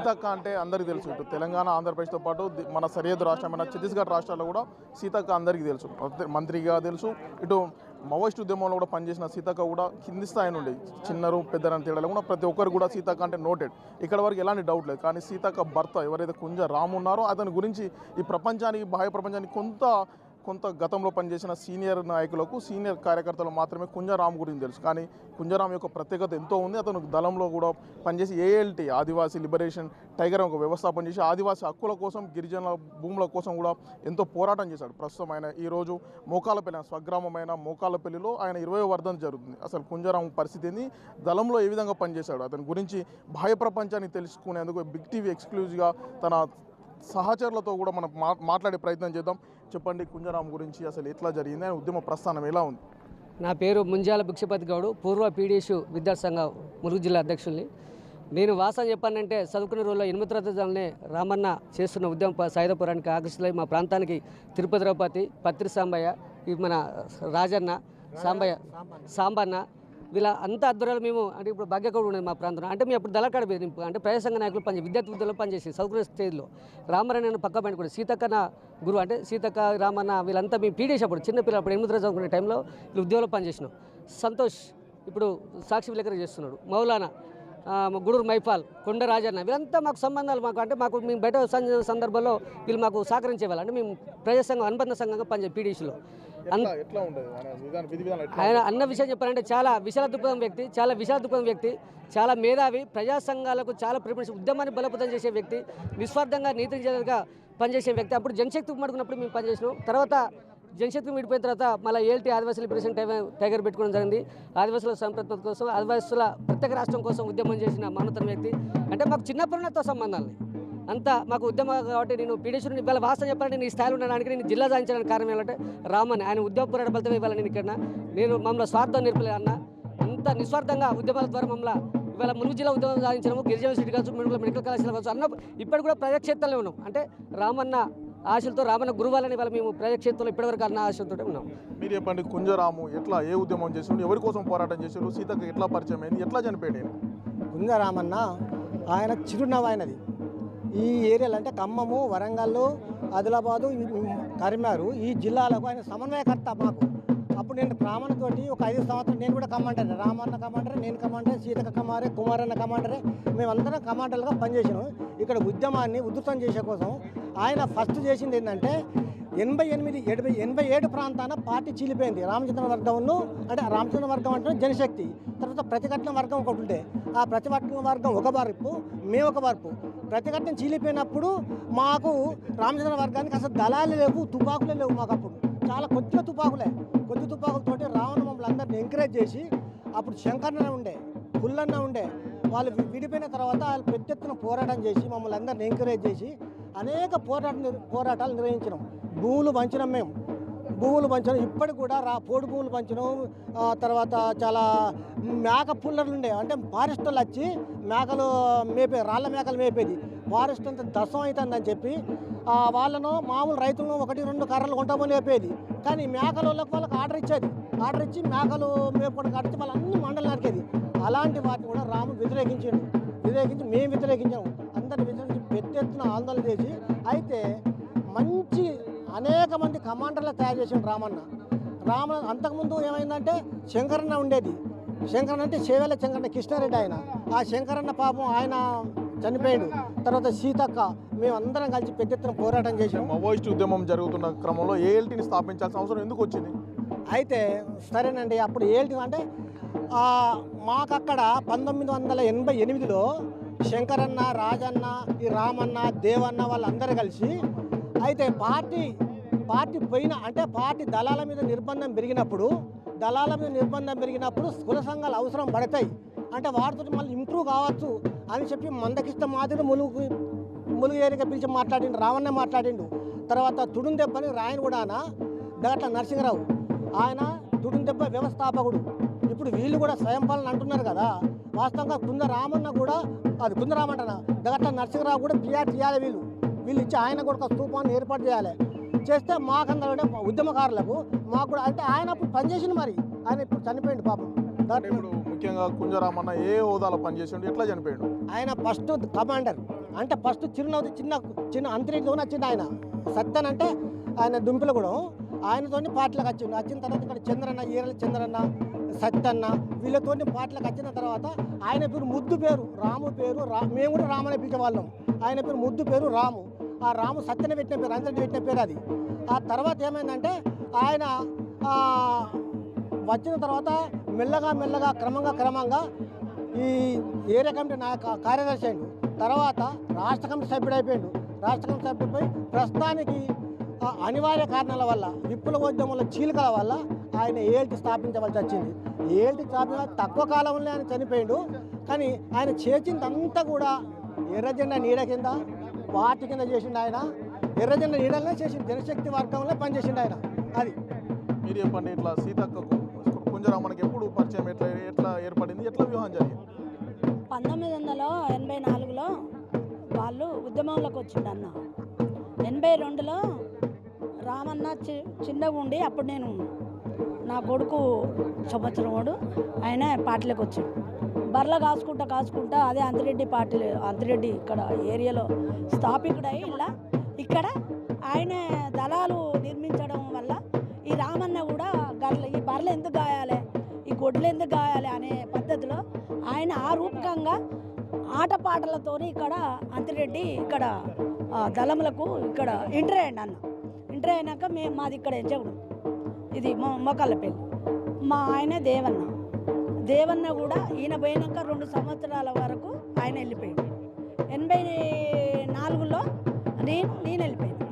సీతక్క అంటే అందరికీ తెలుసు. ఇటు తెలంగాణ, ఆంధ్రప్రదేశ్తో పాటు మన సరిహద్దు రాష్ట్రమైన ఛత్తీస్గఢ్ రాష్ట్రాల్లో కూడా సీతక్క అందరికీ తెలుసు. మంత్రిగా తెలుసు. ఇటు మావోయిస్ట్ ఉద్యమంలో కూడా పనిచేసిన సీతక్క కూడా కింది స్థాయి నుండి చిన్నరు పెద్దరని తేడా కూడా ప్రతి ఒక్కరు కూడా సీతక్క అంటే నోటెడ్. ఇక్కడ వరకు ఎలాంటి డౌట్ లేదు. కానీ సీతక్క భర్త ఎవరైతే కుంజ రాము ఉన్నారో అతని గురించి ఈ ప్రపంచానికి, బాహ్య ప్రపంచానికి కొంత గతంలో పనిచేసిన సీనియర్ నాయకులకు, సీనియర్ కార్యకర్తలు మాత్రమే కుంజరామ్ గురించి తెలుసు. కానీ కుంజరామ్ యొక్క ప్రత్యేకత ఎంతో ఉంది. అతను దళంలో కూడా పనిచేసి ALT ఆదివాసీ లిబరేషన్ టైగర్ ఒక వ్యవస్థాపన చేసి ఆదివాసీ హక్కుల కోసం, గిరిజనుల భూముల కోసం కూడా ఎంతో పోరాటం చేశాడు. ప్రస్తుతం ఆయన ఈరోజు మోకాలపల్లి, స్వగ్రామమైన మోకాలపల్లిలో ఆయన 20వ వర్ధంతి జరుగుతుంది. అసలు కుంజరామ్ పరిస్థితి ఏంది, దళంలో ఏ విధంగా పనిచేశాడు, అతని గురించి బాహ్య ప్రపంచాన్ని తెలుసుకునేందుకు బిగ్ టీవీ ఎక్స్క్లూజివ్గా తన సహచరులతో కూడా మనం మాట్లాడే ప్రయత్నం చేద్దాం. చెప్పండి, కుంజరామ్ గురించి అసలు ఎట్లా జరిగింది, ఆయన ఉద్యమ ప్రస్థానం ఎలా ఉంది? నా పేరు ముంజాల భిక్షపతి గౌడు, పూర్వ PDSU విద్యాసంఘ ములుగు జిల్లా అధ్యక్షుల్ని. నేను వాస్తవం చెప్పానంటే చదువుకునే రోజుల్లో 8వ తరగతిలోనే రామన్న చేస్తున్న ఉద్యమ సాయుధ పోరాటానికి ఆకర్షితులై మా ప్రాంతానికి తిరుపతి ద్రౌపది, పత్రి సాంబయ్య, మన రాజన్న, సాంబన్న వీళ్ళ అంత ఆధ్వర్యాలు మేము అంటే ఇప్పుడు భాగ్యకౌడు ఉండేది మా ప్రాంతంలో. అంటే మేము అప్పుడు దళకాడ అంటే ప్రజాసంఘ నాయకులు విద్యార్థి విద్యలో పనిచేసి చదువుకునే స్టేజ్లో రామరణ పక్క పైన కూడా సీతక్క నా గురువు, అంటే సీతక్క, రామన్న వీళ్ళంతా మేము PDSU అప్పుడు చిన్నపిల్లలు అప్పుడు 8వ తరగతి చదువుకునే టైంలో వీళ్ళు ఉద్యోగంలో పనిచేసినాం. సంతోష్ ఇప్పుడు సాక్షి విలేకరి చేస్తున్నాడు, మౌలానా, గుడూరు మైపాల్, కొండ రాజన్న వీళ్ళంతా మాకు సంబంధాలు. మాకు మేము బయట సందర్భంలో వీళ్ళు మాకు సహకరించేవాళ్ళు. అంటే మేము ప్రజాసంఘం అనుబంధ సంఘంగా PDSUలో ఆయన అన్న విషయం చెప్పాలంటే చాలా విశాల దృక్పథం వ్యక్తి, చాలా మేధావి, ప్రజా సంఘాలకు చాలా ప్రిఫరెన్స్, ఉద్యమాన్ని బలోపేతం చేసే వ్యక్తి, నిస్వార్థంగా నీతి నిజాలుగా పనిచేసే వ్యక్తి. అప్పుడు జనశక్తి మడుకున్నప్పుడు మేము పనిచేసినాం. తర్వాత జనశక్తి విడిపోయిన తర్వాత మళ్ళీ ALT ఆదివాసీ లిబరేషన్ టైగర్ పెట్టుకోవడం జరిగింది. ఆదివాసుల సంప్రదాయం కోసం, ఆదివాసుల ప్రత్యేక రాష్ట్రం కోసం ఉద్యమం చేసిన మానవతర వ్యక్తి. అంటే మాకు చిన్నప్పుడుతో సంబంధాలని అంతా మాకు ఉద్యమం కాబట్టి నేను PDSU నుండి ఇవాళ వాస్తవం చెప్పాలంటే నేను ఈ స్థాయిలో ఉండడానికి, నేను జిల్లా సాధించడానికి కారణం ఏంటంటే రామన్, ఆయన ఉద్యమ పోరాట ఫలితమే ఇవాళ నేను మమ్మల్ని స్వార్థం నేర్పలేదు అన్న. అంత నిస్వార్థంగా ఉద్యమాల ద్వారా మమ్మల్ని ఇవాళ ములుగు జిల్లా ఉద్యమం సాధించడము, గిరిజన యూనివర్సిటీ కావచ్చు, మెడికల్ కళాశాల కావచ్చు అన్న ఇప్పటి కూడా ప్రజాక్షేత్రంలో ఉన్నాం. అంటే రామన్న ఆశలతో, రామన్న గురువాలని ఇవాళ మేము ప్రజాక్షేత్రంలో ఇప్పటివరకు అన్న ఆశలతో ఉన్నాం. మీరు చెప్పండి, కుంజరాము ఎట్లా, ఏ ఉద్యమం చేసిండు, ఎవరి కోసం పోరాటం చేసిండు, సీతకు ఎట్లా పరిచయం అయింది, ఎట్లా చనిపోయాడు? కుంజరామన్న ఆయన చిరునవ్వు ఆయనది. ఈ ఏరియాలు అంటే ఖమ్మము, వరంగల్, ఆదిలాబాదు, కరీంనగర్ ఈ జిల్లాలకు ఆయన సమన్వయకర్త. మాకు అప్పుడు నేను బ్రాహ్మణతోటి ఒక 5 సంవత్సరాలు నేను కూడా కమాండరే, రామన్న కమాండరే, నేను కమాండరే, సీతక కమారే, కుమారన్న కమాండరే, మేమందరం కమాండర్లుగా పనిచేసినాం. ఇక్కడ ఉద్యమాన్ని ఉధృతం చేసే కోసం ఆయన ఫస్ట్ చేసింది ఏంటంటే 87 ప్రాంతాన పార్టీ చీలిపోయింది. రామచంద్ర వర్గంను అంటే రామచంద్ర వర్గం అంటే జనశక్తి, తర్వాత ప్రతిఘటన వర్గం ఒకటి ఉంటే ఆ ప్రతిఘటన వర్గం ఒక వార్పు, మేము ఒక వార్పు. ప్రతిఘటన చీలిపోయినప్పుడు మాకు రామచంద్ర వర్గానికి అసలు దళాలు లేవు, తుపాకులే లేవు. మాకు అప్పుడు చాలా కొద్ది తుపాకులతోటి రావణ మమ్మల్ని అందరిని ఎంకరేజ్ చేసి, అప్పుడు శంకరన్న ఉండే, పుల్లన్న ఉండే, వాళ్ళు విడిపోయిన తర్వాత వాళ్ళు పెద్ద ఎత్తున పోరాటం చేసి మమ్మల్ని అందరిని ఎంకరేజ్ చేసి అనేక పోరాటాలు నిర్వహించినాం. భూములు పంచినాం, ఇప్పటికి కూడా పోడు భూములు పంచినాం. తర్వాత చాలా మేక పుల్లర్లు ఉండే, అంటే ఫారెస్టర్లు వచ్చి మేకలు రాళ్ళ మేకలు మేపేది. ఫారెస్ట్ అంతా దశం అవుతుందని చెప్పి వాళ్ళను మామూలు రైతులను 1-2 కర్రలు కొంటామని చెప్పేది. కానీ మేకల వాళ్ళకి ఆర్డర్ ఇచ్చి మేకలు మేపుకోవడానికి ఆర్డర్ ఇచ్చి వాళ్ళు అన్ని మండలు నరికేది. అలాంటి వాటిని కూడా రాముడు వ్యతిరేకించి మేము వ్యతిరేకించాము. అందరిని వ్యతిరేకించి పెద్ద ఎత్తున ఆందోళన చేసి, అయితే మంచి అనేక మంది కమాండర్లు తయారు చేసిండు రామన్న. అంతకుముందు ఏమైందంటే శంకరన్న ఉండేది. శంకరన్న అంటే చేవేల శంకరన్న, కృష్ణారెడ్డి ఆయన. ఆ శంకరన్న పాపం ఆయన చనిపోయాడు. తర్వాత సీతక్క, మేమందరం కలిసి పెద్ద ఎత్తున పోరాటం చేసాం. మావోయిస్ట్ ఉద్యమం జరుగుతున్న క్రమంలో ALTని స్థాపించాల్సిన అవసరం ఎందుకు వచ్చింది? అయితే సరేనండి, అప్పుడు ALT అంటే మాకక్కడ 1988లో శంకరన్న, రాజన్న, ఈ రామన్న, దేవన్న వాళ్ళందరూ కలిసి, అయితే పార్టీ పోయిన అంటే పార్టీ దళాల మీద నిర్బంధం పెరిగినప్పుడు కుల సంఘాలు అవసరం పడతాయి. అంటే వాటితో మళ్ళీ ఇంప్రూవ్ కావచ్చు అని చెప్పి మందకిష్ట మాదిరి ములుగు ఏరిగా పిలిచి మాట్లాడిండు, రావణ్ణ మాట్లాడిండు. తర్వాత తుడుందెబ్బని రాయన కూడా దగట్ల నరసింహరావు, ఆయన తుడుందెబ్బ వ్యవస్థాపకుడు. ఇప్పుడు వీళ్ళు కూడా స్వయంపాలన అంటున్నారు కదా. వాస్తవంగా కుందరామన్న కూడా, అది కుందరామంటనా, దగట్ల నరసింహరావు కూడా PR చేయాలి. వీళ్ళు ఇచ్చి ఆయన కూడా ఒక స్థూపాన్ని ఏర్పాటు చేస్తే మాకందరూ ఉద్యమకారులకు మాకు కూడా, అంటే ఆయన అప్పుడు పనిచేసింది, మరి ఆయన ఇప్పుడు చనిపోయింది పాపం. ఇప్పుడు ముఖ్యంగా కుంజరామన్న ఏ హోదాలో పనిచేసిండు, ఎట్లా చనిపోయాడు? ఆయన ఫస్ట్ కమాండర్ అంటే ఫస్ట్ చిరునవ్వు చిన్న అంతరితో వచ్చిండు ఆయన. సత్తన్ అంటే ఆయన దుంపిలగూడెం, ఆయనతోని పాటలకు వచ్చిన తర్వాత ఇక్కడ చంద్రన్న, ఈరల చంద్రన్న, సత్తన్న వీళ్ళతోని పాటలకు వచ్చిన తర్వాత ఆయన పేరు ముద్దు పేరు రాము పేరు మేము కూడా రాము అనే పిలిచేవాళ్ళం. ఆయన పేరు ముద్దు పేరు రాము. ఆ రాము సత్యన పెట్టిన పేరు, అంతటి పెట్టిన పేరు అది. ఆ తర్వాత ఏమైందంటే ఆయన వచ్చిన తర్వాత మెల్లగా క్రమంగా ఈ ఏరియా కమిటీ కార్యదర్శి అయిండు. తర్వాత రాష్ట్ర కమిటీ సభ్యుడు అయిపోయాడు. రాష్ట్ర కమిటీ సభ్యుడిపై ప్రస్తుతానికి అనివార్య కారణాల వల్ల విప్లవోద్యమంలో చీలికల వల్ల ఆయన ఏల్టీ స్థాపించవలసి వచ్చింది. ఏల్టీ స్థాపించ తక్కువ కాలంలో ఆయన చనిపోయాడు. కానీ ఆయన చేసిందంతా కూడా ఎర్రజెండా నీడ కింద పార్టీ కింద చేసిండు. ఆయన ఎర్రజెండా నీడలనే చేసిండు, జనశక్తి వర్గంలో పనిచేసిండు ఆయన. అది మీరు చెప్పండి, ఇట్లా సీతక్కకు కుంజరామన్నకి ఎప్పుడు పరిచయం, ఎట్లా ఏర్పడింది, ఎట్లా వివాహం జరిగింది? 1984లో వాళ్ళు ఉద్యమంలోకి వచ్చిండు అన్న. 82లో రామన్న చిన్నగా ఉండి అప్పుడు నేను నా కొడుకు సంవత్సరం వాడు ఆయన పార్టీలోకి వచ్చాడు. బర్రెలు కాసుకుంటా అదే అంతిరెడ్డి ఇక్కడ ఏరియాలో స్థాపికుడై ఇలా ఇక్కడ ఆయన దళాలు నిర్మించడం వల్ల ఈ రామన్న కూడా ఈ బర్రెలు ఎందుకు గాయాలి, ఈ గొడ్లు ఎందుకు గాయాలి అనే పద్ధతిలో ఆయన ఆ రూపకంగా ఆటపాటలతోని ఇక్కడ అంతిరెడ్డి ఇక్కడ దళములకు ఇక్కడ ఎంటర్ అయ్యండి అన్న. ఎంటర్ అయినాక మాది ఇక్కడ ఎంచగుడు, ఇది మొక్కలపల్లి. మా ఆయన దేవన్న కూడా ఈయన పోయినాక 2 సంవత్సరాల వరకు ఆయన వెళ్ళిపోయాడు. 84లో నేను వెళ్ళిపోయాను.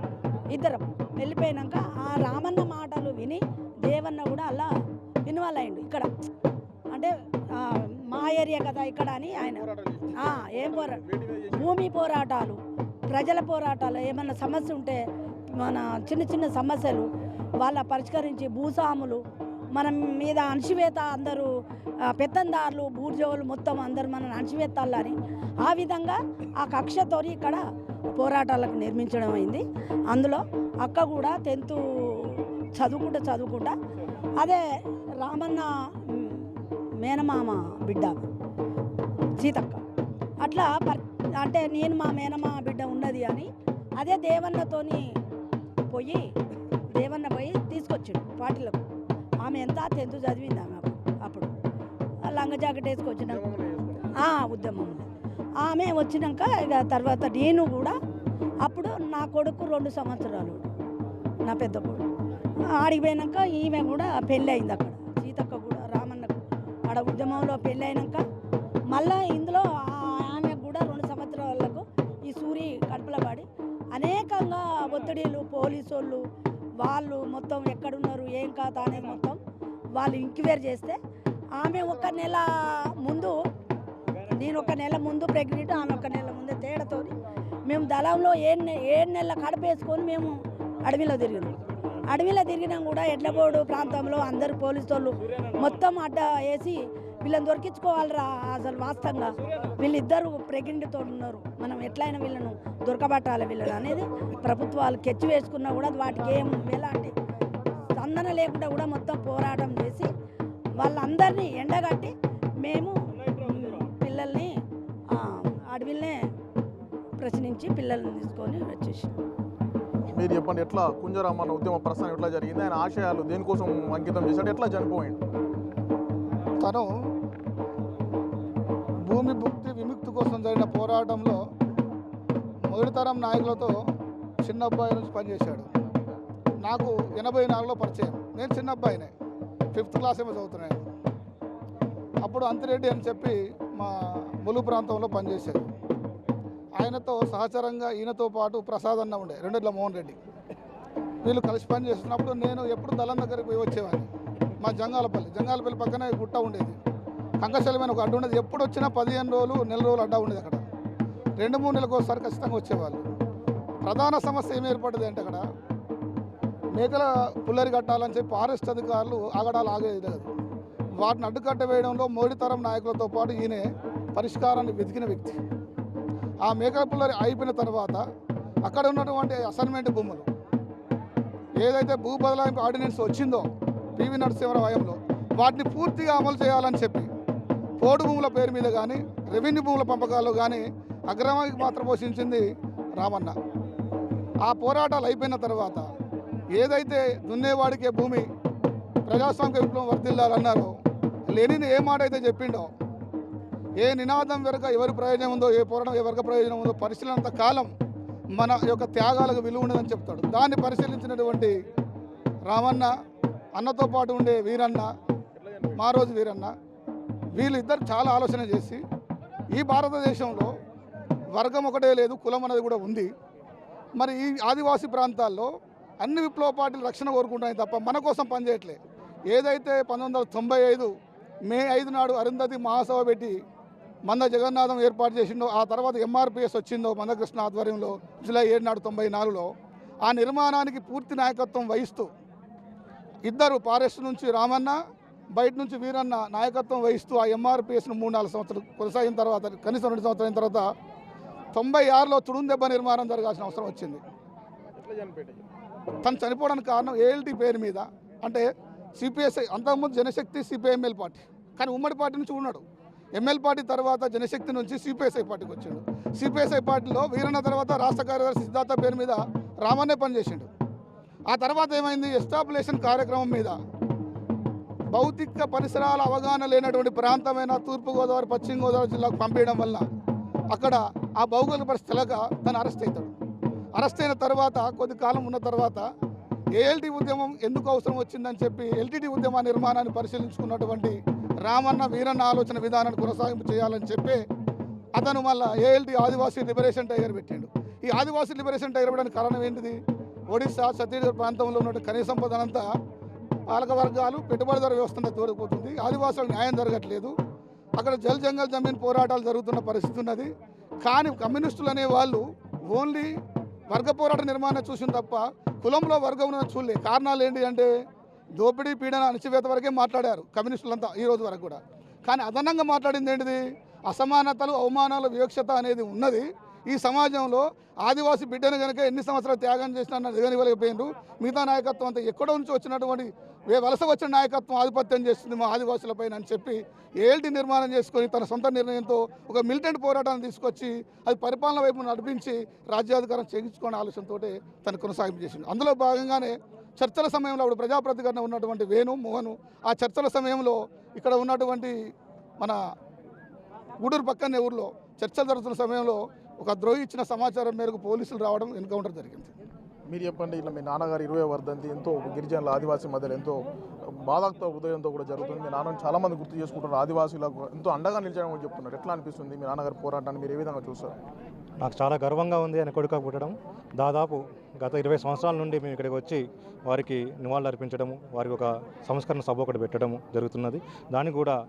ఇద్దరం వెళ్ళిపోయినాక ఆ రామన్న మాటలు విని దేవన్న కూడా అలా ఇన్వాల్వ్ అయ్యిండు. ఇక్కడ అంటే మా ఏరియా కదా ఇక్కడ అని ఆయన ఏం భూమి పోరాటాలు, ప్రజల పోరాటాలు, ఏమన్నా సమస్య ఉంటే మన చిన్న సమస్యలు వాళ్ళ పరిష్కరించి భూస్వాములు మన మీద అణచివేత, అందరూ పెత్తందారులు బూర్జోలు మొత్తం అందరూ మనల్ని అణచివేత్తాలని ఆ విధంగా ఆ కక్షతో ఇక్కడ పోరాటాలకు నిర్మించడం అయింది. అందులో అక్క కూడా 10th చదువుకుంటా అదే రామన్న మేనమామ బిడ్డ సీతక్క అట్లా అంటే నేను మా మేనమామ బిడ్డ ఉన్నది అని అదే దేవన్న పోయి తీసుకొచ్చాడు పార్టీలకు. ఆమె ఎంత 10th చదివింది ఆమె అప్పుడు లంగ జాకెట్ వేసుకొచ్చిన ఉద్యమంలో ఆమె వచ్చినాక ఇక తర్వాత నేను కూడా అప్పుడు నా కొడుకు 2 సంవత్సరాలు, నా పెద్ద కొడుకు ఆడిపోయినాక ఈమె కూడా పెళ్ళి అయింది అక్కడ. సీతక్క కూడా రామన్నకు ఆడ ఉద్యమంలో పెళ్ళి అయినాక మళ్ళీ ఇందులో ఆమె కూడా 2 సంవత్సరాలకు ఈ సూరి కడుపులో పడి అనేకంగా ఒత్తిడిలు, పోలీసు వాళ్ళు మొత్తం ఎక్కడున్నారు ఏం కాదా అనేది మొత్తం వాళ్ళు ఎంక్వైరీ చేస్తే ఆమె ఒక నెల ముందు, నేను ఒక నెల ముందు ప్రెగ్నెంట్, ఆమె ఒక నెల ముందు తేడాతో మేము దళంలో 7 నెలల కడపేసుకొని మేము అడవిలో తిరిగినాం కూడా. ఎడ్లబోడు ప్రాంతంలో అందరు పోలీసు వాళ్ళు మొత్తం అడ్డ వేసి వీళ్ళని దొరికించుకోవాలరా, అసలు వాస్తవంగా వీళ్ళిద్దరు ప్రెగ్నెంట్తో ఉన్నారు, మనం ఎట్లయినా వీళ్ళను దొరకబట్టాలి వీళ్ళని అనేది ప్రభుత్వాలు కెచ్చి వేసుకున్నా కూడా వాటికి ఏం ఎలాంటి స్పందన లేకుండా కూడా మొత్తం పోరాటం చేసి వాళ్ళందరినీ ఎండగట్టి మేము పిల్లల్ని అడవిల్నే ప్రశ్నించి పిల్లల్ని తీసుకొని వచ్చేసి. మీరు చెప్పండి, ఎట్లా కుంజరామన్న ఉద్యమ ప్రస్థానం ఎట్లా జరిగింది, ఆయన ఆశయాలు దేనికోసం అంకితం చేశాడు, ఎట్లా చనిపోయింది? తను భూమి విముక్తి కోసం జరిగిన పోరాటంలో మొదటితరం నాయకులతో చిన్న అబ్బాయి నుంచి పనిచేశాడు. నాకు 84లో పరిచయం, నేను చిన్న అబ్బాయినే, 5th క్లాస్ ఏమో చదువుతున్నాను. అప్పుడు అంతిరెడ్డి అని చెప్పి మా ములు ప్రాంతంలో పనిచేశాడు. ఆయనతో సహచరంగా ఈయనతో పాటు ప్రసాద్ అన్న ఉండే, రెండేళ్ల మోహన్ రెడ్డి, వీళ్ళు కలిసి పని చేస్తున్నప్పుడు నేను ఎప్పుడు దళం దగ్గరికి పోయి వచ్చేవాడిని. మా జంగాలపల్లి పక్కనే గుట్ట ఉండేది, కంకశలమైన ఒక అడ్డు ఉండేది. ఎప్పుడు వచ్చినా 15 రోజులు, నెల రోజులు అడ్డా ఉండేది. అక్కడ 2-3 నెలలకు ఒకసారి ఖచ్చితంగా వచ్చేవాళ్ళు. ప్రధాన సమస్య ఏమి ఏర్పడింది అంటే అక్కడ మేకల పుల్లరి కట్టాలని చెప్పి ఫారెస్ట్ అధికారులు ఆగడాలు ఆగేది లేదు. వాటిని అడ్డుకట్ట వేయడంలో మోడీతరం నాయకులతో పాటు ఈయనే పరిష్కారాన్ని వెతికిన వ్యక్తి. ఆ మేకల పుల్లరి అయిపోయిన తర్వాత అక్కడ ఉన్నటువంటి అసైన్మెంట్ భూములు ఏదైతే భూ బదలాయింపు ఆర్డినెన్స్ వచ్చిందో పివి నరసింహారావు హయాంలో వాటిని పూర్తిగా అమలు చేయాలని చెప్పి పోడు భూముల పేరు మీద కానీ రెవెన్యూ భూముల పంపకాల్లో కానీ అగ్రమానికి పాత్ర పోషించింది రామన్న. ఆ పోరాటాలు అయిపోయిన తర్వాత ఏదైతే దున్నేవాడికే భూమి ప్రజాస్వామిక విప్లవం వర్ధిల్లాలన్నారో, లెనిన్ ఏ మాట అయితే చెప్పిండో, ఏ నినాదం వెనుక ఎవరి ప్రయోజనం ఉందో, ఏ పోరాటం ఎవరికి ప్రయోజనం ఉందో పరిశీలనంత కాలం మన యొక్క త్యాగాలకు విలువ ఉండదని చెప్తాడు. దాన్ని పరిశీలించినటువంటి రామన్న, అన్నతో పాటు ఉండే వీరన్న, మారోజు వీరన్న, వీళ్ళిద్దరు చాలా ఆలోచన చేసి ఈ భారతదేశంలో వర్గం ఒకటే లేదు, కులం అనేది కూడా ఉంది. మరి ఈ ఆదివాసీ ప్రాంతాల్లో అన్ని విప్లవ పార్టీలు రక్షణ కోరుకుంటున్నాయి తప్ప మన కోసం పనిచేయట్లే. ఏదైతే 1995 మే 5 నాడు అరుంధతి మహాసభ పెట్టి మంద జగన్నాథం ఏర్పాటు చేసిండో, ఆ తర్వాత ఎంఆర్పిఎస్ వచ్చిందో మందకృష్ణ ఆధ్వర్యంలో జూలై 7 నాడు 94లో, ఆ నిర్మాణానికి పూర్తి నాయకత్వం వహిస్తూ ఇద్దరు ఫారెస్ట్ నుంచి రామన్న, బయట నుంచి వీరన్న నాయకత్వం వహిస్తూ ఆ ఎంఆర్పిఎస్ను 3-4 సంవత్సరాలు కొనసాగిన తర్వాత, కనీసం 2 సంవత్సరాల అయిన తర్వాత 96లో తుడుందెబ్బ నిర్మాణం జరగాల్సిన అవసరం వచ్చింది. తను చనిపోవడానికి కారణం ఏఎల్టీ పేరు మీద. అంటే సిపిఎస్ఐ అంతకుముందు జనశక్తి సిపిఐఎంఎల్ పార్టీ, కానీ ఉమ్మడి పార్టీ నుంచి ఉన్నాడు. ఎంఎల్ పార్టీ తర్వాత జనశక్తి నుంచి సిపిఎస్ఐ పార్టీకి వచ్చాడు. సిపిఎస్ఐ పార్టీలో వీరన్న తర్వాత రాష్ట్ర కార్యదర్శి సిద్ధార్థ పేరు మీద రామన్నే పనిచేసిండు. ఆ తర్వాత ఏమైంది, ఎస్టాబ్లిషన్ కార్యక్రమం మీద భౌతిక పరిసరాల అవగాహన లేనటువంటి ప్రాంతమైన తూర్పుగోదావరి, పశ్చిమ గోదావరి జిల్లాకు పంపించడం వల్ల అక్కడ ఆ భౌగోళిక పరిస్థితి తెలక తను అరెస్ట్ అవుతాడు. అరెస్ట్ అయిన తర్వాత కొద్ది కాలం ఉన్న తర్వాత ఏఎల్టీ ఉద్యమం ఎందుకు అవసరం వచ్చిందని చెప్పి ఎల్టీటీ ఉద్యమ నిర్మాణాన్ని పరిశీలించుకున్నటువంటి రామన్న, వీరన్న ఆలోచన విధానాన్ని కొనసాగింపు చేయాలని చెప్పి అతను మళ్ళీ ఏఎల్టీ ఆదివాసీ లిబరేషన్ టైగర్ పెట్టాడు. ఈ ఆదివాసీ లిబరేషన్ టైగర్ పెట్టడానికి కారణం ఏంటిది, ఒడిశా, ఛత్తీస్గఢ్ ప్రాంతంలో ఉన్న ఖనిజ సంపదనంతా పాలక వర్గాలు పెట్టుబడిదారు వ్యవస్థ తోడిపోతుంది. ఆదివాసులకు న్యాయం జరగట్లేదు. అక్కడ జల్ జంగల్ జమీన్ పోరాటాలు జరుగుతున్న పరిస్థితి ఉన్నది. కానీ కమ్యూనిస్టులు అనే వాళ్ళు ఓన్లీ వర్గ పోరాట నిర్మాణం చూసిన తప్ప కులంలో వర్గం ఉన్నది చూడలే. కారణాలు ఏంటి అంటే దోపిడీ, పీడన, అణచివేత వరకే మాట్లాడారు కమ్యూనిస్టులంతా ఈ రోజు వరకు కూడా. కానీ అదనంగా మాట్లాడింది ఏంటిది, అసమానతలు, అవమానాలు, వివక్షత అనేది ఉన్నది. ఈ సమాజంలో ఆదివాసీ బిడ్డను కనుక ఎన్ని సంవత్సరాలు త్యాగం చేసినా దిగనివ్వలేకపోయినారు. మిగతా నాయకత్వం అంతా ఎక్కడో నుంచి వచ్చినటువంటి వలస వచ్చిన నాయకత్వం ఆధిపత్యం చేస్తుంది మా ఆదివాసులపైన అని చెప్పి ఏఎల్టీ నిర్మాణం చేసుకొని తన సొంత నిర్ణయంతో ఒక మిలిటెంట్ పోరాటాన్ని తీసుకొచ్చి అది పరిపాలన వైపు నడిపించి రాజ్యాధికారం చేయించుకునే ఆలోచనతో తను కొనసాగింపు చేసింది. అందులో భాగంగానే చర్చల సమయంలో అప్పుడు ప్రజాప్రతిఘటన ఉన్నటువంటి వేణు మోహను, ఆ చర్చల సమయంలో ఇక్కడ ఉన్నటువంటి మన గూడూరు పక్కనే ఊర్లో చర్చలు జరుగుతున్న సమయంలో ఒక ద్రోహి ఇచ్చిన సమాచారం మేరకు పోలీసులు రావడం, ఎన్కౌంటర్ జరిగింది. మీరు చెప్పండి, ఇలా మీ నాన్నగారు 20వ వర్ధంతి ఎంతో గిరిజనుల, ఆదివాసీ మధ్యలో ఎంతో బాధాక్త హృదయంతో కూడా జరుగుతుంది. మీ నాన్నని చాలామంది గుర్తు చేసుకుంటారు, ఆదివాసీలకు ఎంతో అండగా నిలిచడం కూడా చెప్తున్నారు. ఎట్లా అనిపిస్తుంది మీ నాన్నగారి పోరాటాన్ని మీరు ఏ విధంగా చూస్తారు? నాకు చాలా గర్వంగా ఉంది ఆయన కొడుకు పుట్టడం. దాదాపు గత 20 సంవత్సరాల నుండి మేము ఇక్కడికి వచ్చి వారికి నివాళులు అర్పించడము, వారికి ఒక సంస్కరణ సభ ఒకటి పెట్టడము జరుగుతున్నది. దానికి కూడా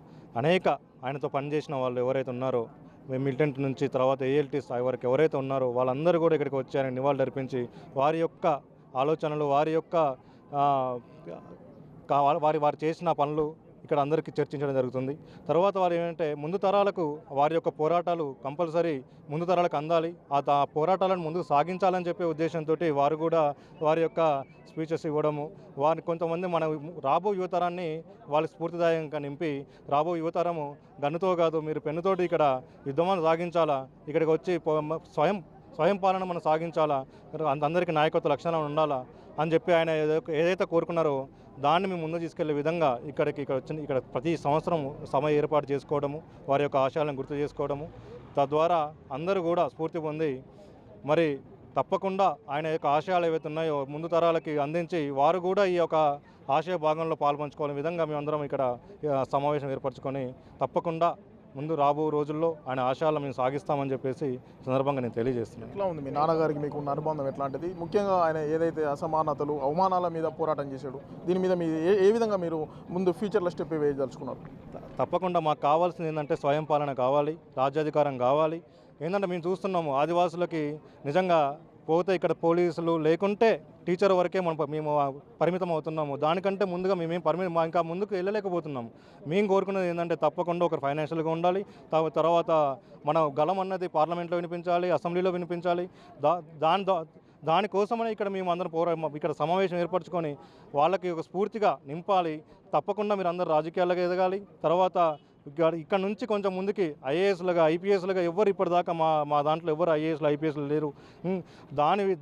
అనేక ఆయనతో పనిచేసిన వాళ్ళు ఎవరైతే ఉన్నారో, మిలిటెంట్ నుంచి తర్వాత ఏఎల్టీ స్థాయి వరకు ఎవరైతే ఉన్నారో వాళ్ళందరూ కూడా ఇక్కడికి వచ్చి ఆయన నివాళులు అర్పించి వారి యొక్క ఆలోచనలు, వారి యొక్క వారు చేసిన పనులు ఇక్కడ అందరికీ చర్చించడం జరుగుతుంది. తర్వాత వారు ఏంటంటే ముందు తరాలకు వారి యొక్క పోరాటాలు కంపల్సరీ ముందు తరాలకు అందాలి, ఆ పోరాటాలను ముందుకు సాగించాలని చెప్పే ఉద్దేశంతో వారు కూడా వారి యొక్క స్పీచెస్ ఇవ్వడము, వారి కొంతమంది మన రాబో యువతరాన్ని వాళ్ళకి స్ఫూర్తిదాయకంగా నింపి రాబో యువతరము గన్నుతో కాదు మీరు పెన్నుతోటి ఇక్కడ యుద్ధమాన్ని సాగించాలా, ఇక్కడికి వచ్చి స్వయం పాలన మనం సాగించాలా, అందరికీ నాయకత్వ లక్షణాలు ఉండాలా అని చెప్పి ఆయన ఏదైతే కోరుకున్నారో దాన్ని మేము ముందు తీసుకెళ్లే విధంగా ఇక్కడ ప్రతి సంవత్సరం సభ ఏర్పాటు చేసుకోవడము, వారి యొక్క ఆశయాలను గుర్తు చేసుకోవడము, తద్వారా అందరూ కూడా స్ఫూర్తి పొంది మరి తప్పకుండా ఆయన యొక్క ఆశయాలు ఏవైతే ఉన్నాయో ముందు తరాలకి అందించి వారు కూడా ఈ యొక్క ఆశయ భాగంలో పాల్పంచుకోవాలనే విధంగా మేమందరం ఇక్కడ సమావేశం ఏర్పరచుకొని తప్పకుండా ముందు రాబో రోజుల్లో ఆయన ఆశయాలను మేము సాగిస్తామని చెప్పేసి సందర్భంగా నేను తెలియజేస్తున్నాను. ఎట్లా ఉంది మీ నాన్నగారికి మీకు ఉన్న అనుబంధం ఎట్లాంటిది? ముఖ్యంగా ఆయన ఏదైతే అసమానతలు, అవమానాల మీద పోరాటం చేశాడు, దీని మీద మీరు ఏ విధంగా మీరు ముందు ఫ్యూచర్లో స్టెప్ వేయదలుచుకున్నారు? తప్పకుండా మాకు కావాల్సింది ఏంటంటే స్వయం పాలన కావాలి, రాజ్యాధికారం కావాలి. ఏంటంటే మేము చూస్తున్నాము ఆదివాసులకి నిజంగా పోతే ఇక్కడ పోలీసులు లేకుంటే టీచర్ వరకే మేము పరిమితం అవుతున్నాము. దానికంటే ముందుగా ఇంకా ముందుకు వెళ్ళలేకపోతున్నాము. మేము కోరుకున్నది ఏంటంటే తప్పకుండా ఒకరు ఫైనాన్షియల్గా ఉండాలి, తర్వాత మన గలం అన్నది పార్లమెంట్లో వినిపించాలి, అసెంబ్లీలో వినిపించాలి. దానికోసమనే ఇక్కడ మేము అందరం ఇక్కడ సమావేశం ఏర్పరచుకొని వాళ్ళకి ఒక స్ఫూర్తిగా నింపాలి. తప్పకుండా మీరు అందరూ రాజకీయాలకు ఎదగాలి, తర్వాత ఇక్కడ నుంచి కొంచెం ముందుకి ఐఏఎస్లుగా ఐపీఎస్లుగా ఎవరు ఇప్పటిదాకా మా దాంట్లో ఎవరు ఐఏఎస్లు ఐపీఎస్లు లేరు.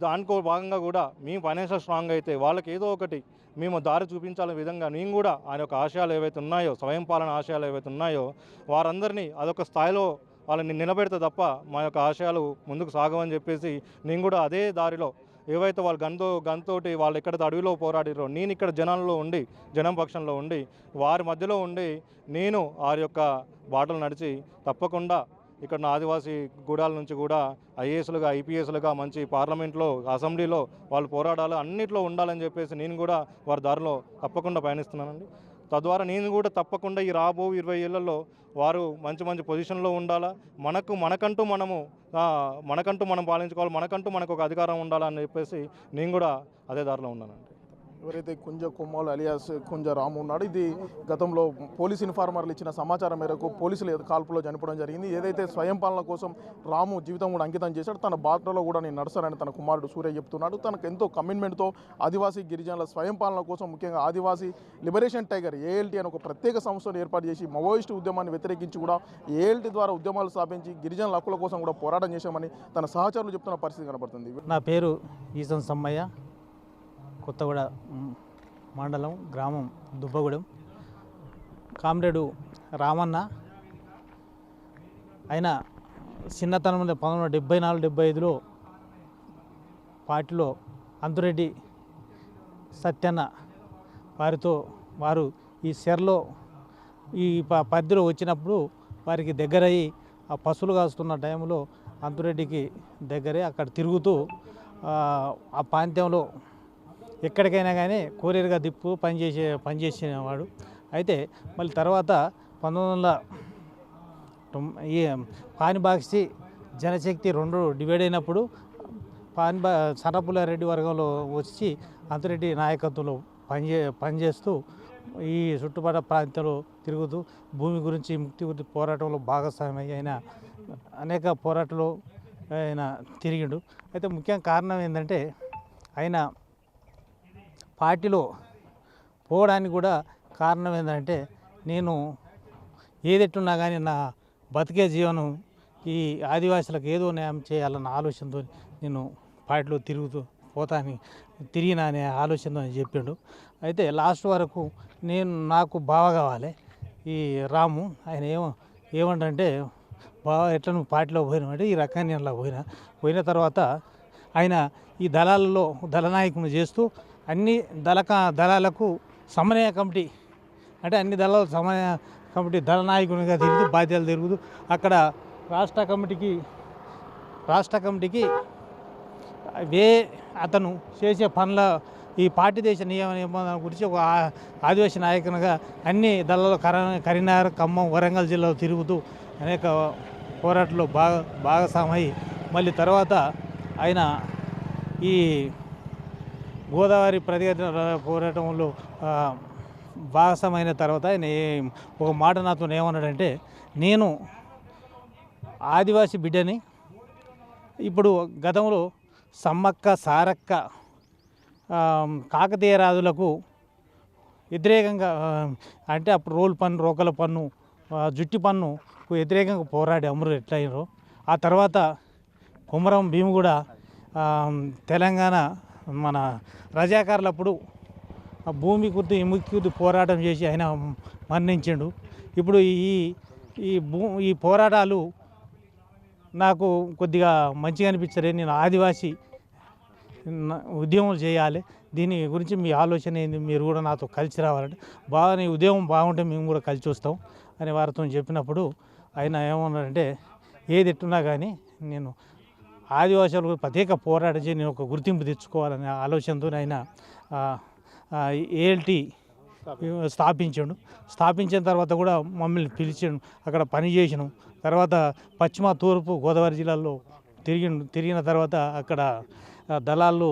దానికో భాగంగా కూడా మేము ఫైనాన్షియల్ స్ట్రాంగ్ అయితే వాళ్ళకి ఏదో ఒకటి మేము దారి చూపించాలనే విధంగా నేను కూడా ఆయన యొక్క ఆశయాలు ఏవైతే ఉన్నాయో, స్వయం పాలన ఆశయాలు ఏవైతే ఉన్నాయో వారందరినీ అదొక స్థాయిలో వాళ్ళని నిలబెడితే తప్ప మా యొక్క ఆశయాలు ముందుకు సాగవని చెప్పేసి నేను కూడా అదే దారిలో ఏవైతే వాళ్ళు గన్తోటి వాళ్ళు ఎక్కడైతే అడవిలో పోరాడిరో నేను ఇక్కడ జనాల్లో ఉండి జనం పక్షంలో ఉండి వారి మధ్యలో ఉండి నేను వారి యొక్క బాటలు నడిచి తప్పకుండా ఇక్కడ నా ఆదివాసీ గూడాల నుంచి కూడా ఐఏఎస్లుగా ఐపీఎస్లుగా మంచి పార్లమెంట్లో అసెంబ్లీలో వాళ్ళు పోరాడాలి, అన్నింటిలో ఉండాలని చెప్పేసి నేను కూడా వారి దారిలో తప్పకుండా పయనిస్తున్నానండి. తద్వారా నేను కూడా తప్పకుండా ఈ రాబో 20 ఏళ్లలో వారు మంచి మంచి పొజిషన్లో ఉండాలా, మనకంటూ మనం పాలించుకోవాలి, మనకు ఒక అధికారం ఉండాలని చెప్పేసి నేను కూడా అదే దారిలో ఉన్నానండి. ఎవరైతే కుంజ కొమ్మాలు అలియాస్ కుంజ రాము ఉన్నాడు, ఇది గతంలో పోలీస్ ఇన్ఫార్మర్లు ఇచ్చిన సమాచారం మేరకు పోలీసులు కాల్పులో చనిపోవడం జరిగింది. ఏదైతే స్వయం పాలన కోసం రాము జీవితం కూడా అంకితం చేశాడు, తన బాటలో కూడా నేను నడుస్తానని తన కుమారుడు సూర్య చెప్తున్నాడు. తనకు ఎంతో కమిట్మెంట్తో ఆదివాసీ గిరిజనుల స్వయం పాలన కోసం, ముఖ్యంగా ఆదివాసీ లిబరేషన్ టైగర్ ఏఎల్టీ అని ఒక ప్రత్యేక సంస్థను ఏర్పాటు చేసి మావోయిస్టు ఉద్యమాన్ని వ్యతిరేకించి కూడా ఏఎల్టీ ద్వారా ఉద్యమాలు స్థాపించి గిరిజనుల హక్కుల కోసం కూడా పోరాటం చేశామని తన సహచరులు చెప్తున్న పరిస్థితి కనబడుతుంది. నా పేరు ఈసం సమ్మయ్య, కొత్తగూడ మండలం, గ్రామం దుబ్బగూడెం. కామ్రేడు రామన్న ఆయన చిన్నతనంలో 1974-75లో పార్టీలో అంతురెడ్డి సత్యన్న వారు ఈ సెర్లో ఈ పరిధిలో వచ్చినప్పుడు వారికి దగ్గరయ్యి ఆ పశువులు కాస్తున్న టైంలో అంతురెడ్డికి దగ్గరే అక్కడ తిరుగుతూ ఆ ప్రాంతంలో ఎక్కడికైనా కానీ కోరియర్గా పనిచేసేవాడు. అయితే మళ్ళీ తర్వాత 1900 పానిబాక్సి జనశక్తి 2 డివైడ్ అయినప్పుడు సన్నపుల్లారెడ్డి వర్గంలో వచ్చి అంతురెడ్డి నాయకత్వంలో పనిచేస్తూ ఈ చుట్టుపక్కల ప్రాంతంలో తిరుగుతూ భూమి గురించి, ముక్తి గురించి పోరాటంలో భాగస్వామి అయిన అనేక పోరాటాలు ఆయన తిరిగిండు. అయితే ముఖ్యంగా కారణం ఏంటంటే ఆయన పార్టీలో పోవడానికి కూడా కారణం ఏంటంటే నేను ఏదెట్టున్నా కానీ నా బతికే జీవనం ఈ ఆదివాసులకు ఏదో న్యాయం చేయాలన్న ఆలోచనతో నేను పార్టీలో తిరిగినా అనే ఆలోచనతో అని చెప్పిండు. అయితే లాస్ట్ వరకు నాకు బావ కావాలి ఈ రాము. ఆయన ఏమంటే బావ ఎట్లా నువ్వు పార్టీలో పోయినామంటే ఈ రకాన్ని నేను అలా పోయిన తర్వాత ఆయన ఈ దళనాయకుని చేస్తూ అన్ని దళాలకు సమన్వయ కమిటీ, అంటే అన్ని దళాల సమన్వయ కమిటీ దళనాయకునిగా తిరుగుతూ బాధ్యతలు తిరుగుతూ అక్కడ రాష్ట్ర కమిటీకి అతను చేసే పనుల ఈ పార్టీ దేశ నియమం గురించి ఒక ఆదివాసీ నాయకునిగా అన్ని దళాలు కరీంనగర్, ఖమ్మం, వరంగల్ జిల్లాలో తిరుగుతూ అనేక పోరాటంలో భాగస్వామై మళ్ళీ తర్వాత ఆయన ఈ గోదావరి ప్రతిఘటన పోరాటంలో భాగస్వామైన తర్వాత ఆయన ఒక మాట నాతో ఏమన్నాడంటే, నేను ఆదివాసీ బిడ్డని, ఇప్పుడు గతంలో సమ్మక్క సారక్క కాకతీయ రాజులకు వ్యతిరేకంగా అంటే అప్పుడు రోకల పన్ను జుట్టి పన్నుకు వ్యతిరేకంగా పోరాడి అమరు ఎట్లయినారో, ఆ తర్వాత కొమరం భీము కూడా తెలంగాణ మన రజాకారులప్పుడు ఆ భూమి గుర్తు విముక్తి గుర్తు పోరాటం చేసి ఆయన మరణించిండు. ఇప్పుడు ఈ పోరాటాలు నాకు కొద్దిగా మంచిగా అనిపించలేదు. నేను ఆదివాసీ ఉద్యమం చేయాలి, దీని గురించి మీ ఆలోచన ఏంది, మీరు కూడా నాతో కలిసి రావాలంటే నీ ఉద్యమం బాగుంటే మేము కూడా కలిసి వస్తాం అని వారితో చెప్పినప్పుడు ఆయన ఏమన్నారంటే, ఏది ఎట్టున్నా కానీ నేను ఆదివాసులకు ప్రత్యేక పోరాటం చేసి నేను ఒక గుర్తింపు తెచ్చుకోవాలనే ఆలోచనతో ఆయన ఏఎల్టీ స్థాపించిన తర్వాత కూడా మమ్మల్ని పిలిచాడు, అక్కడ పని చేసినాం. తర్వాత పశ్చిమ తూర్పు గోదావరి జిల్లాలో తిరిగిన తర్వాత అక్కడ దళాలు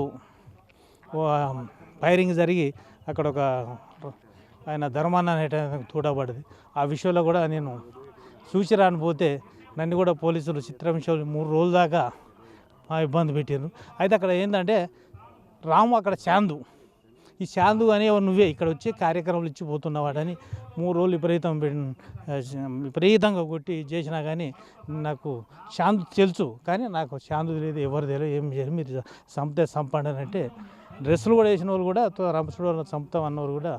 ఫైరింగ్ జరిగి అక్కడ ఒక ఆయన ధర్మాన్న అనేట తూడబడింది. ఆ విషయంలో కూడా నేను చూసిరాని పోతే నన్ను కూడా పోలీసులు చిత్రహింసలు 3 రోజుల దాకా ఇబ్బంది పెట్టారు. అయితే అక్కడ ఏంటంటే రాము అక్కడ చాందు ఈ శాందు అనేవాడు నువ్వే ఇక్కడ వచ్చి కార్యక్రమాలు ఇచ్చిపోతున్నవాడని 3 రోజులు విపరీతంగా కొట్టి చేసినా కానీ నాకు శాంతి తెలుసు, కానీ నాకు శాంతి లేదు, ఎవరు తెలియదు, ఏం చేయరు, మీరు చంపండి అంటే డ్రెస్సులు కూడా వేసిన వాళ్ళు కూడా రంపచోడవరం చంపుతాం అన్నవారు కూడా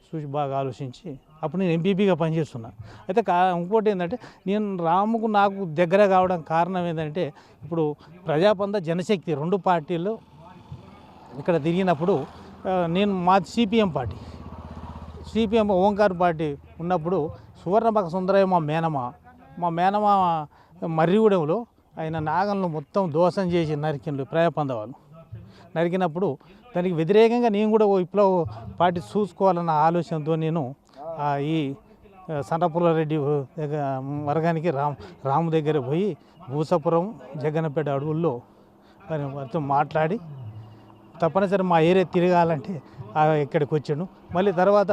చూసి బాగా ఆలోచించి అప్పుడు నేను ఎంపీపీగా పనిచేస్తున్నా. అయితే ఇంకోటి ఏంటంటే నేను రాముకు నాకు దగ్గర కావడం కారణం ఏంటంటే ఇప్పుడు ప్రజాపంద జనశక్తి 2 పార్టీలు ఇక్కడ తిరిగినప్పుడు నేను మాది CPM party, CPM Omkar party ఉన్నప్పుడు సువర్ణపక సుందరయ్య మా మేనమా మర్రిగూడెంలో ఆయన నాగలను మొత్తం దోషం చేసి నరికిండు ప్రజాపంద వాళ్ళు. నరికినప్పుడు దానికి వ్యతిరేకంగా నేను కూడా విప్లవ పార్టీ చూసుకోవాలన్న ఆలోచనతో నేను ఈ సన్నపుల్లారెడ్డి వర్గానికి రాము దగ్గర పోయి భూసాపురం జగ్గన్నపేట అడవుల్లో వారితో మాట్లాడి తప్పనిసరి మా ఏరియా తిరగాలంటే ఇక్కడికి వచ్చాను. మళ్ళీ తర్వాత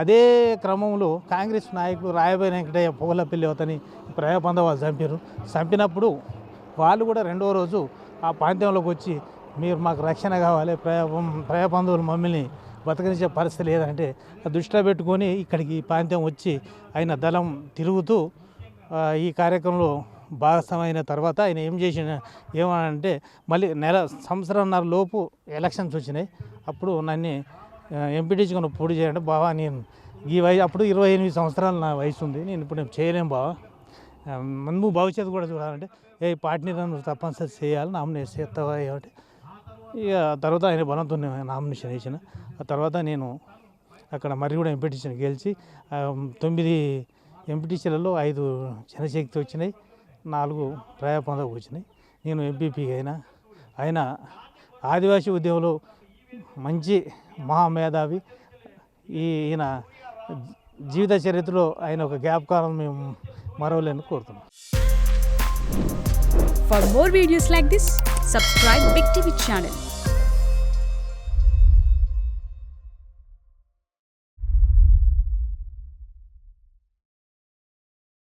అదే క్రమంలో కాంగ్రెస్ నాయకులు రాయబారి వెంకటయ్య పోగలపల్లి అతని ప్రజాపంద వాళ్ళు చంపినప్పుడు వాళ్ళు కూడా 2వ రోజు ఆ ప్రాంతంలోకి వచ్చి మీరు మాకు రక్షణ కావాలి, ప్రజాబంధువులు మమ్మల్ని బతకనిచ్చే పరిస్థితి లేదంటే దృష్టిలో పెట్టుకొని ఇక్కడికి ఈ ప్రాంతం వచ్చి ఆయన దళం తిరుగుతూ ఈ కార్యక్రమంలో భాగస్వామైన తర్వాత ఆయన ఏమనంటే మళ్ళీ సంవత్సరంన్నర లోపు ఎలక్షన్స్ వచ్చినాయి. అప్పుడు నన్ను ఎంపీటీసీగా పోటీ చేయండి బావా, నేను ఈ వయసు అప్పుడు 28 సంవత్సరాలు నా వయసు ఉంది, నేను ఇప్పుడు చేయలేం బావా, ముందు భవిష్యత్తు కూడా చూడాలంటే ఏ పార్టీని నన్ను తప్పనిసరి చేయాలి, నామినేషన్ చేస్తావా ఏమిటి. ఇక తర్వాత ఆయన బలంతో నామినేషన్ వేసిన. ఆ తర్వాత నేను అక్కడ మర్రిగూడ ఎంపీటీసీని గెలిచి 9 ఎంపీటీసీలలో 5 జనశక్తి వచ్చినాయి, 4 ప్రజాపందకు వచ్చినాయి. నేను ఎంపీపీ ఆయన ఆదివాసీ ఉద్యమంలో మంచి మహామేధావి. ఈయన జీవిత చరిత్రలో ఆయన ఒక జ్ఞాపకాలను మేము మరవలేని కోరుతున్నాం. For more videos like this, subscribe Big TV channel.